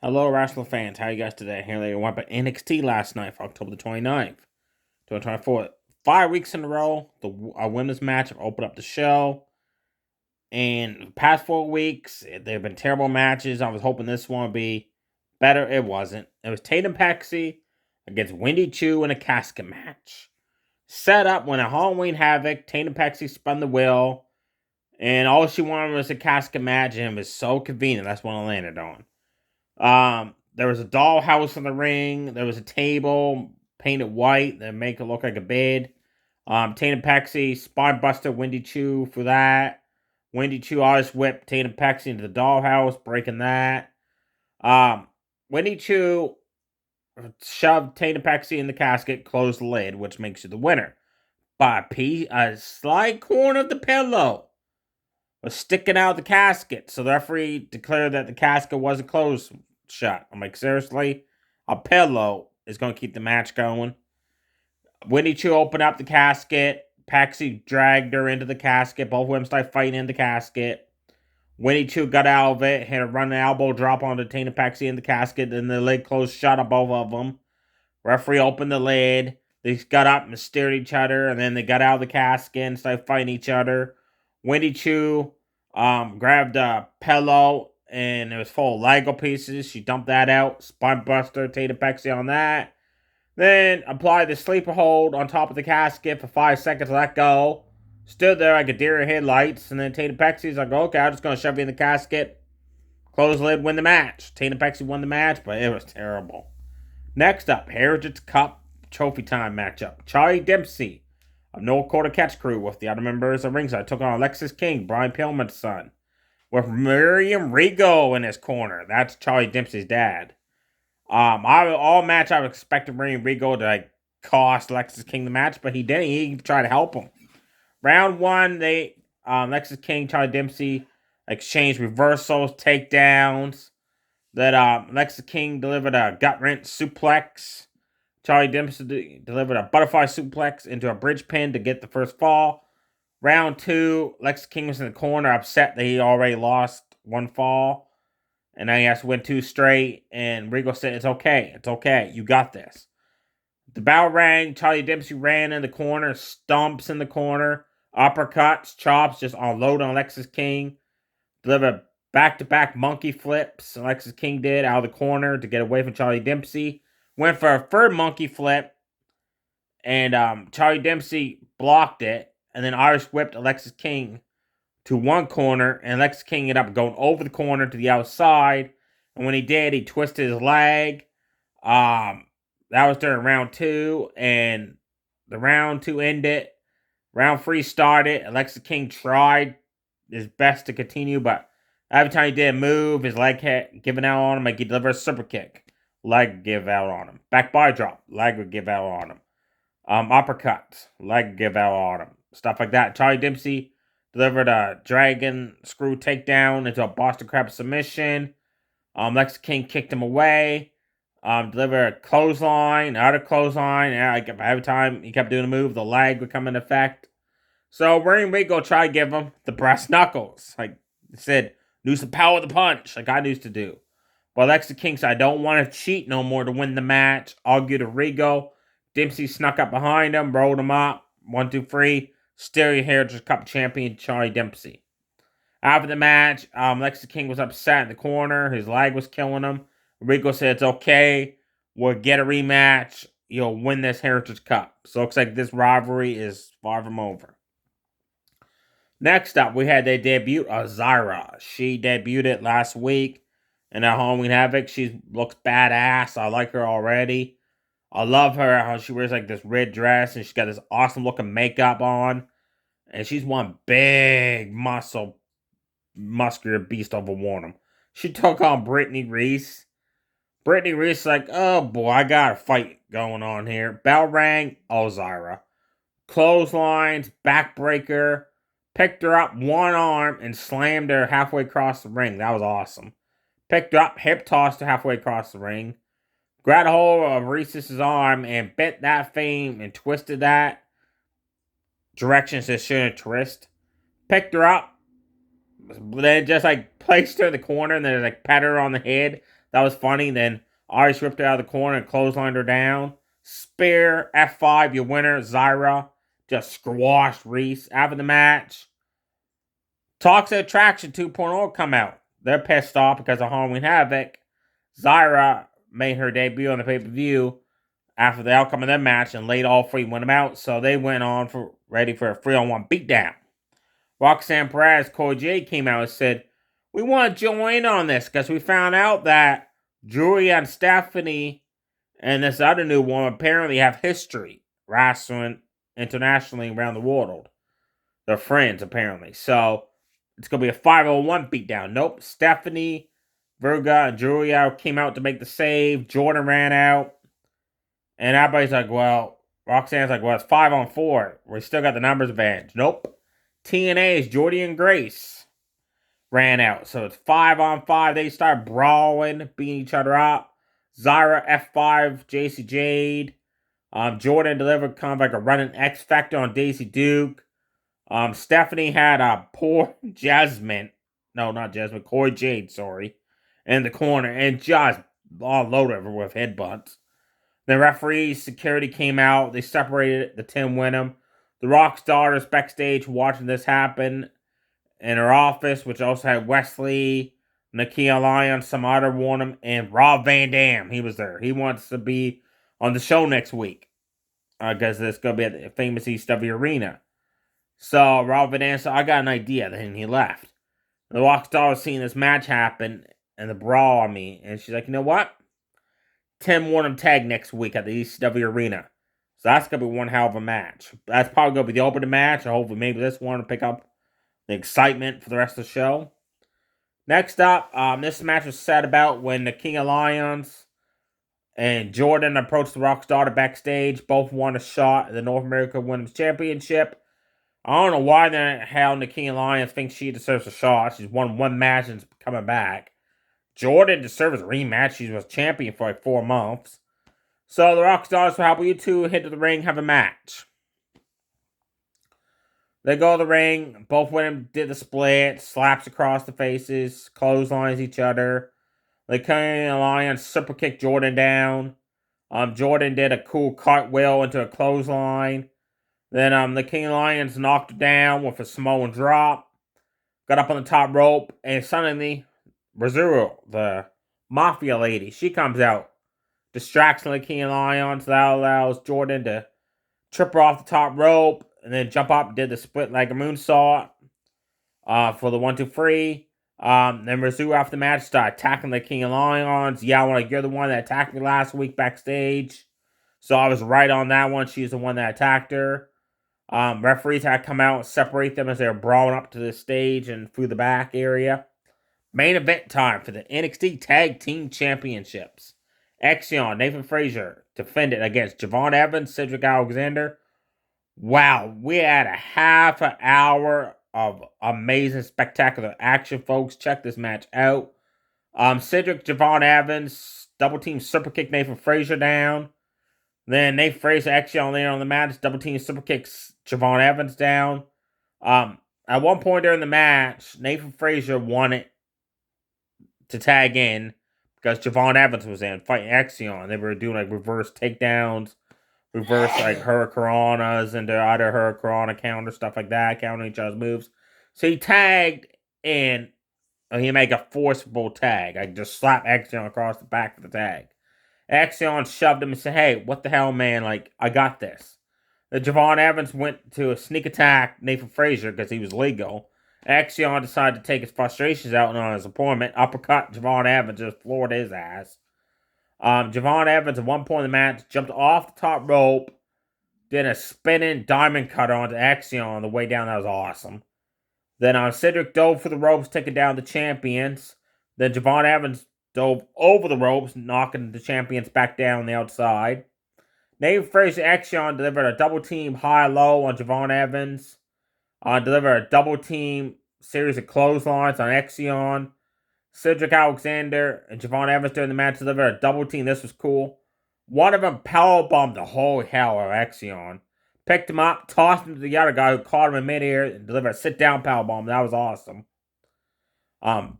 Hello, wrestling fans. How you guys today? Here they went by NXT last night for October the 29th, 2024. 5 weeks in a row, the women's match have opened up the show. And the past 4 weeks, they've been terrible matches. I was hoping this one would be better. It wasn't. It was Tatum Paxi against Wendy Chu in a casket match. Set up when a Halloween Havoc, Tatum Paxi spun the wheel, and all she wanted was a casket match, and it was so convenient. That's what I landed on. There was a dollhouse in the ring. There was a table painted white that make it look like a bed. Tatum Paxi spine busted Wendy Chu for that. Wendy Chu always whipped Tatum Paxi into the dollhouse, breaking that. Um, Wendy Chu shoved Tatum Paxi in the casket, closed the lid, which makes you the winner. But a slight corner of the pillow was sticking out of the casket, so the referee declared that the casket wasn't closed shut. I'm like, seriously? A pillow is going to keep the match going. Wendy Chu opened up the casket. Paxi dragged her into the casket. Both women started fighting in the casket. Wendy Chu got out of it, had a running elbow drop onto Tina Paxi in the casket, and the lid closed shut on both of them. Referee opened the lid. They got up and stared at each other, and then they got out of the casket and started fighting each other. Wendy Chu grabbed a pillow, and it was full of Lego pieces. She dumped that out. Spine buster, Tatum Paxi on that. Then applied the sleeper hold on top of the casket for 5 seconds, let go. Stood there like a deer in headlights, and then Tatum Paxi's like, okay, I'm just going to shove you in the casket. Close the lid, win the match. Tatum Paxi won the match, but it was terrible. Next up, Heritage Cup Trophy Time matchup. Charlie Dempsey of No Quarter Catch Crew with the other members of Ringside took on Alexis King, Brian Pillman's son, with Miriam Regal in his corner. That's Charlie Dempsey's dad. All match I expected Miriam Regal to cost Alexis King the match, but he didn't. He tried to help him. Round one, Alexis King, Charlie Dempsey exchanged reversals, takedowns. That Alexis King delivered a gut wrench suplex. Charlie Dempsey delivered a butterfly suplex into a bridge pin to get the first fall. Round two, Alexis King was in the corner, upset that he already lost one fall. And now he has to win two straight. And Regal said, it's okay, you got this. The bell rang, Charlie Dempsey ran in the corner, stomps in the corner, uppercuts, chops, just unload on Alexis King. Delivered back-to-back monkey flips. Alexis King did out of the corner to get away from Charlie Dempsey. Went for a third monkey flip, and Charlie Dempsey blocked it, and then Irish whipped Alexis King to one corner, and Alexis King ended up going over the corner to the outside. And when he did, he twisted his leg. That was during round two, and the round two ended. Round three started. Alexis King tried his best to continue, but every time he did a move, his leg kept giving out on him. Like he delivered a super kick, leg would give out on him. Back body drop, leg would give out on him. Uppercuts, leg would give out on him. Stuff like that. Charlie Dempsey delivered a dragon screw takedown into a Boston Crab submission. Lex King kicked him away. Delivered a clothesline, another clothesline. Every time he kept doing a move, the leg would come into effect. So Miriam Regal tried to give him the brass knuckles. Like I said, use the power of the punch, like I used to do. But Alexa King said, I don't want to cheat no more to win the match. Argued to Regal. Dempsey snuck up behind him, rolled him up. 1, 2, 3. Stereo Heritage Cup champion Charlie Dempsey. After the match, Alexa King was upset in the corner. His leg was killing him. Regal said, it's okay. We'll get a rematch. You'll win this Heritage Cup. So it looks like this rivalry is far from over. Next up, we had their debut, Zyra. She debuted last week in that Halloween Havoc. She looks badass. I like her already. I love her, how she wears like this red dress and she's got this awesome looking makeup on. And she's one big muscular beast of a woman. She took on Brittany Reese. Brittany Reese like, oh boy, I got a fight going on here. Bell rang, Zyra. Clotheslines, backbreaker. Picked her up one arm and slammed her halfway across the ring. That was awesome. Picked her up, hip tossed her halfway across the ring. Grabbed a hold of Reese's arm and bent that thing and twisted that direction so it shouldn't twist. Picked her up, then just like placed her in the corner and then like pat her on the head That was funny. Then Iris ripped her out of the corner and clotheslined her down. Spear, F5, your winner, Zyra, just squashed Reese. After the match, Toxic Attraction 2.0 come out. They're pissed off because of Halloween Havoc. Zyra made her debut on the pay-per-view after the outcome of their match and laid all three win them out, so they went on for ready for a 3-on-1 beatdown. Roxanne Perez, Corey J came out and said, "We want to join on this because we found out that Julia and Stephanie and this other new woman apparently have history wrestling internationally around the world. They're friends, apparently. So it's going to be a 5-on-1 beatdown." Nope. Stephanie, Virga, and Julia came out to make the save. Jordan ran out. And everybody's like, well, Roxanne's like, well, it's 5-on-4. We still got the numbers advantage. Nope. TNA's Jordy and Grace ran out. So it's 5-on-5. They start brawling, beating each other up. Zyra, F5, JC Jade. Jordan delivered kind of like a running X Factor on Daisy Duke. Stephanie had a poor Jasmine. No, not Jasmine. Corey Jade, sorry. In the corner. And just all loaded her with headbutts. The referees, security came out. They separated the Tim Winham. The Rock's daughters backstage watching this happen in her office, which also had Wesley, Nakia Lyon, some other Warnham, and Rob Van Dam. He was there. He wants to be on the show next week because it's going to be at the famous ECW Arena. So Rob Van Dam said, I got an idea. Then he left. The Rock's daughter seeing this match happen and the brawl on me, and she's like, you know what? Tim Warnham tag next week at the ECW Arena. So that's going to be one hell of a match. That's probably going to be the opening match. And hopefully maybe this one will pick up the excitement for the rest of the show. Next up, this match was set about when the King of Lions and Jordan approached the Rock's daughter backstage. Both won a shot at the North America Women's Championship. I don't know why the hell the King of Lions thinks she deserves a shot. She's won one match and is coming back. Jordan deserves a rematch. She was champion for like 4 months. So the Rockstars will help you two hit to the ring, have a match. They go to the ring. Both women did the split. Slaps across the faces. Clotheslines each other. The King of Lions super kicked Jordan down. Jordan did a cool cartwheel into a clothesline. Then the King of Lions knocked her down with a Samoan drop. Got up on the top rope. And suddenly, Rizuru, the Mafia lady, she comes out. Distracts the King of Lions. That allows Jordan to trip her off the top rope. And then jump up and did the split like a moonsault for the 1-2-3. Then Rizuru after the match started attacking the King of Lions. Yeah, you're the one that attacked me last week backstage. So I was right on that one. She's the one that attacked her. Referees had to come out and separate them as they were brawling up to the stage and through the back area. Main event time for the NXT Tag Team Championships. Axiom, Nathan Frazier defended against Javon Evans, Cedric Alexander. Wow, we had a half an hour of amazing, spectacular action, folks. Check this match out. Cedric, Javon Evans, double team super kick Nathan Frazier down. Then Nathan Frazier actually on the match, double team super kicks Javon Evans down. At one point during the match, Nathan Frazier wanted to tag in because Javon Evans was in fighting Axiom. They were doing like reverse takedowns, reverse like hurricanranas into either hurricanrana counter, stuff like that, countering each other's moves. So he tagged in, and he made a forcible tag. Like just slap Axiom across the back of the tag. Axiom shoved him and said, hey, what the hell, man? Like, I got this. The Javon Evans went to a sneak attack Nathan Frazier because he was legal. Axiom decided to take his frustrations out on his opponent. Uppercut Javon Evans, just floored his ass. Javon Evans at one point in the match jumped off the top rope, did a spinning diamond cutter onto Axiom on the way down. That was awesome. Then Cedric dove for the ropes, taking down the champions. Then Javon Evans dove over the ropes, knocking the champions back down the outside. Nathan Frazier Axiom delivered a double team high-low on Javon Evans. Delivered a double team series of clotheslines on Axiom. Cedric Alexander and Javon Evans during the match delivered a double team. This was cool. One of them powerbombed the whole hell of Axiom. Picked him up, tossed him to the other guy who caught him in midair and delivered a sit-down powerbomb. That was awesome.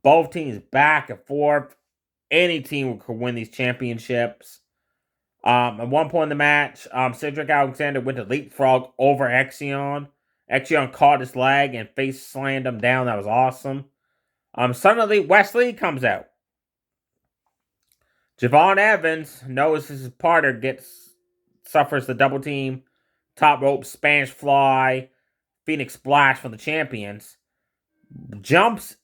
Both teams back and forth. any team could win these championships. At one point in the match, Cedric Alexander went to leapfrog over Exion. Exion caught his leg and face slammed him down. That was awesome. Suddenly, Wesley comes out. Javon Evans notices his partner suffers the double team, top rope, Spanish fly, Phoenix splash for the champions. Jumps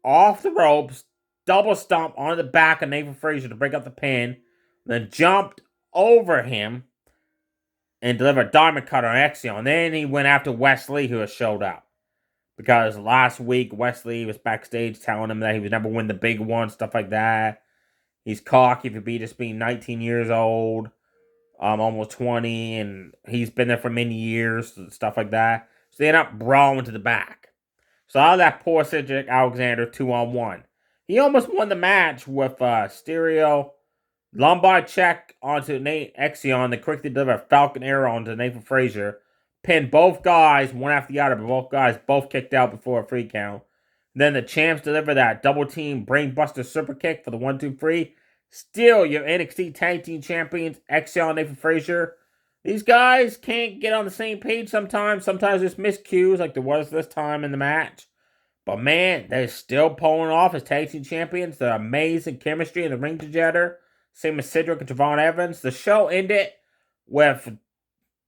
off the ropes, double stomp on the back of Nathan Frazier to break up the pin, then jumped over him and delivered a diamond cutter on Exion. Then he went after Wesley, who had showed up. Because last week, Wesley was backstage telling him that he would never win the big one, stuff like that. He's cocky for just being 19 years old, almost 20, and he's been there for many years, stuff like that. So they end up brawling to the back. So out of that poor Cedric Alexander 2-on-1. He almost won the match with stereo Lombard check onto Nate Exion, then quickly deliver a Falcon Arrow onto Nathan Frazier. Pinned both guys, one after the other, but both guys both kicked out before a free count. Then the champs deliver that double team brainbuster super kick for the 1-2-3. Still, your NXT Tag Team Champions, Exion and Nathan Frazier. These guys can't get on the same page sometimes. Sometimes there's miscues like there was this time in the match. But man, they're still pulling off as tag team champions. They're amazing chemistry in the ring together. Same as Cedric and Javon Evans. The show ended with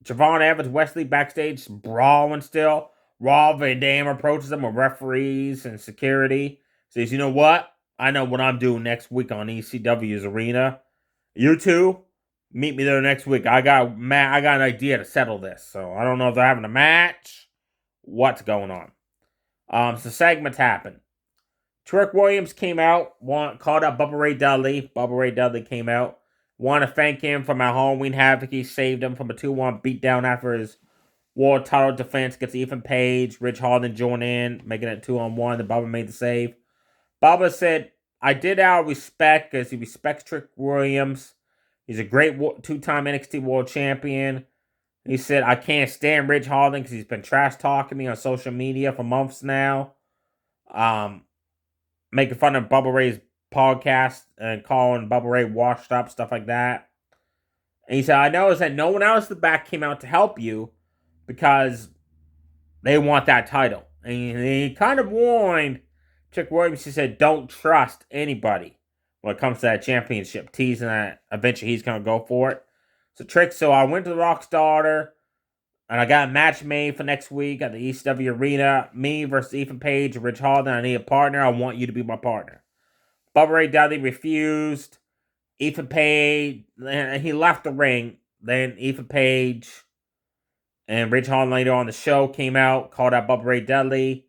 Javon Evans, Wesley backstage brawling still. Rob Van Dam approaches them with referees and security. Says, you know what? I know what I'm doing next week on ECW's arena. You two, meet me there next week. I got an idea to settle this. So I don't know if they're having a match. What's going on? So segments happen. Trick Williams came out, called out Bubba Ray Dudley. Bubba Ray Dudley came out. Want to thank him for my Halloween Havoc. He saved him from a 2-1 beatdown after his world title defense against Ethan Page. Rich Harden joined in, making it 2-on-1. Then Bubba made the save. Bubba said, I did out of respect because he respects Trick Williams. He's a great two-time NXT World Champion. He said, I can't stand Rich Harden because he's been trash-talking me on social media for months now. Making fun of Bubba Ray's podcast and calling Bubba Ray washed up, stuff like that. And he said, I noticed that no one else in the back came out to help you because they want that title. And he kind of warned Trick Williams. He said, don't trust anybody when it comes to that championship, teasing that eventually he's going to go for it. So I went to the Rockstarter, and I got a match made for next week at the ECW Arena. Me versus Ethan Page and Rich Harden. I need a partner. I want you to be my partner. Bubba Ray Dudley refused. Ethan Page, and he left the ring. Then Ethan Page and Rich Harden later on the show came out, called out Bubba Ray Dudley,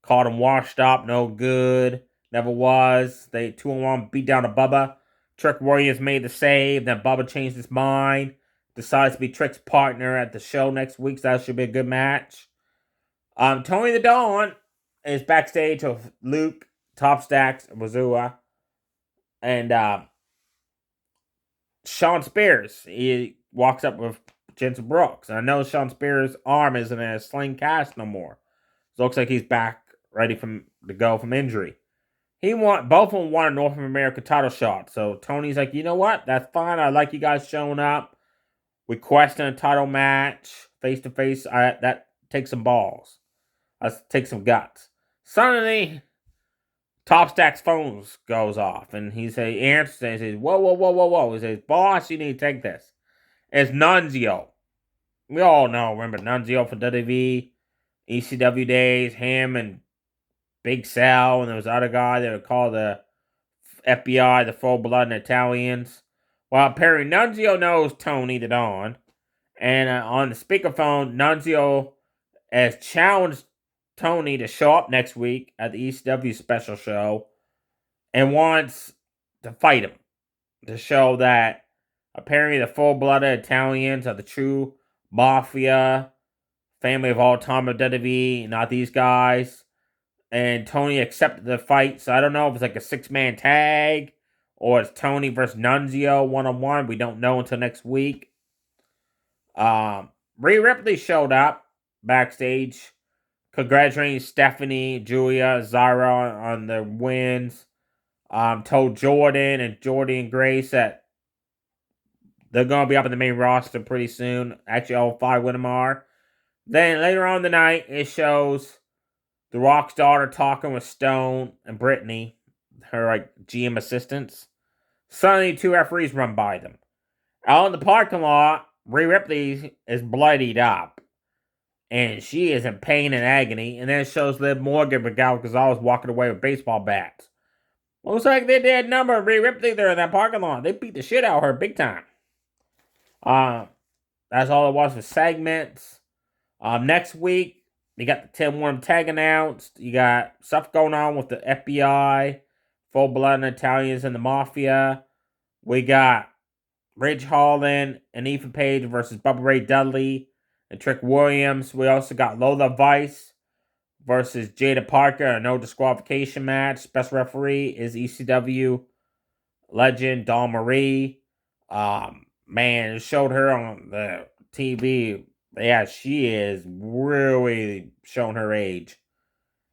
called him washed up, no good, never was. They 2-on-1 beat down to Bubba. Trick Williams made the save, then Bubba changed his mind. Decides to be Trick's partner at the show next week, so that should be a good match. Tony the Dawn is backstage with Luke, Top Stacks, Wazua, and Sean Spears. He walks up with Jensen Brooks. And I know Sean Spears' arm isn't in a sling cast no more. So it looks like he's back, ready to go from injury. Both of them want a North American title shot. So Tony's like, you know what? That's fine. I like you guys showing up. Requesting a title match, face to face. That takes some balls. That takes some guts. Suddenly, Top Stack's phone goes off, and he answers and he says, whoa. He says, boss, you need to take this. It's Nunzio. We all know, remember Nunzio from WWE, ECW days, him and Big Sal, and there was other guy they would call the FBI, the full-blood Italians. Well, apparently Nunzio knows Tony the Dawn, and on the speakerphone, Nunzio has challenged Tony to show up next week at the ECW special show and wants to fight him to show that apparently the full-blooded Italians are the true mafia, family of all time of WWE, not these guys. And Tony accepted the fight, so I don't know if it's like a 6-man tag or it's Tony versus Nunzio 1-on-1. We don't know until next week. Rhea Ripley showed up backstage, congratulating Stephanie, Julia, Zyra on their wins. told Jordan and Grace that they're going to be up in the main roster pretty soon. Actually, all 5 of them are. Then later on in the night, it shows The Rock's daughter talking with Stone and Brittany, her like GM assistants. Suddenly, 2 referees run by them. Out in the parking lot, Rhea Ripley is bloodied up. And she is in pain and agony. And then it shows Liv Morgan and Gal Gonzalez walking away with baseball bats. Looks like they did a number of Rhea Ripley there in that parking lot. They beat the shit out of her big time. That's all it was for segments. Next week, you got the Tim Worm tag announced. You got stuff going on with the FBI, Full Blood Italians, and the Mafia. We got Ridge Holland and Ethan Page versus Bubba Ray Dudley and Trick Williams. We also got Lola Vice versus Jada Parker, a no disqualification match. Special referee is ECW legend Dawn Marie. Man, it showed her on the TV. Yeah, she is really showing her age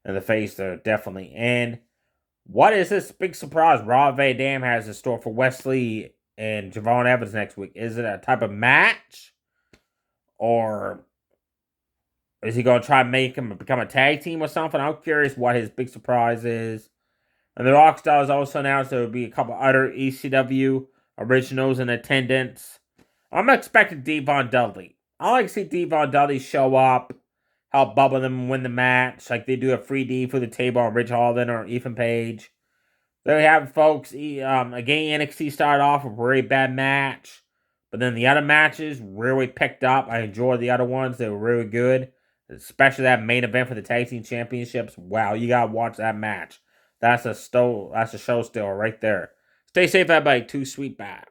in the face there, definitely. And what is this big surprise Rob Van Dam has in store for Wesley and Javon Evans next week? Is it a type of match? Or is he going to try and make him become a tag team or something? I'm curious what his big surprise is. And the Rockstars also announced there would be a couple other ECW originals in attendance. I'm expecting Devon Dudley. I like to see Devon Dudley show up, help Bubba them win the match, like they do a free D for the table on Ridge Holland or Ethan Page. There you have it, folks. Again, NXT started off with a very bad match, but then the other matches really picked up. I enjoyed the other ones. They were really good, especially that main event for the Tag Team Championships. Wow, you gotta watch that match. That's a show still right there. Stay safe, everybody. Too sweet, bye.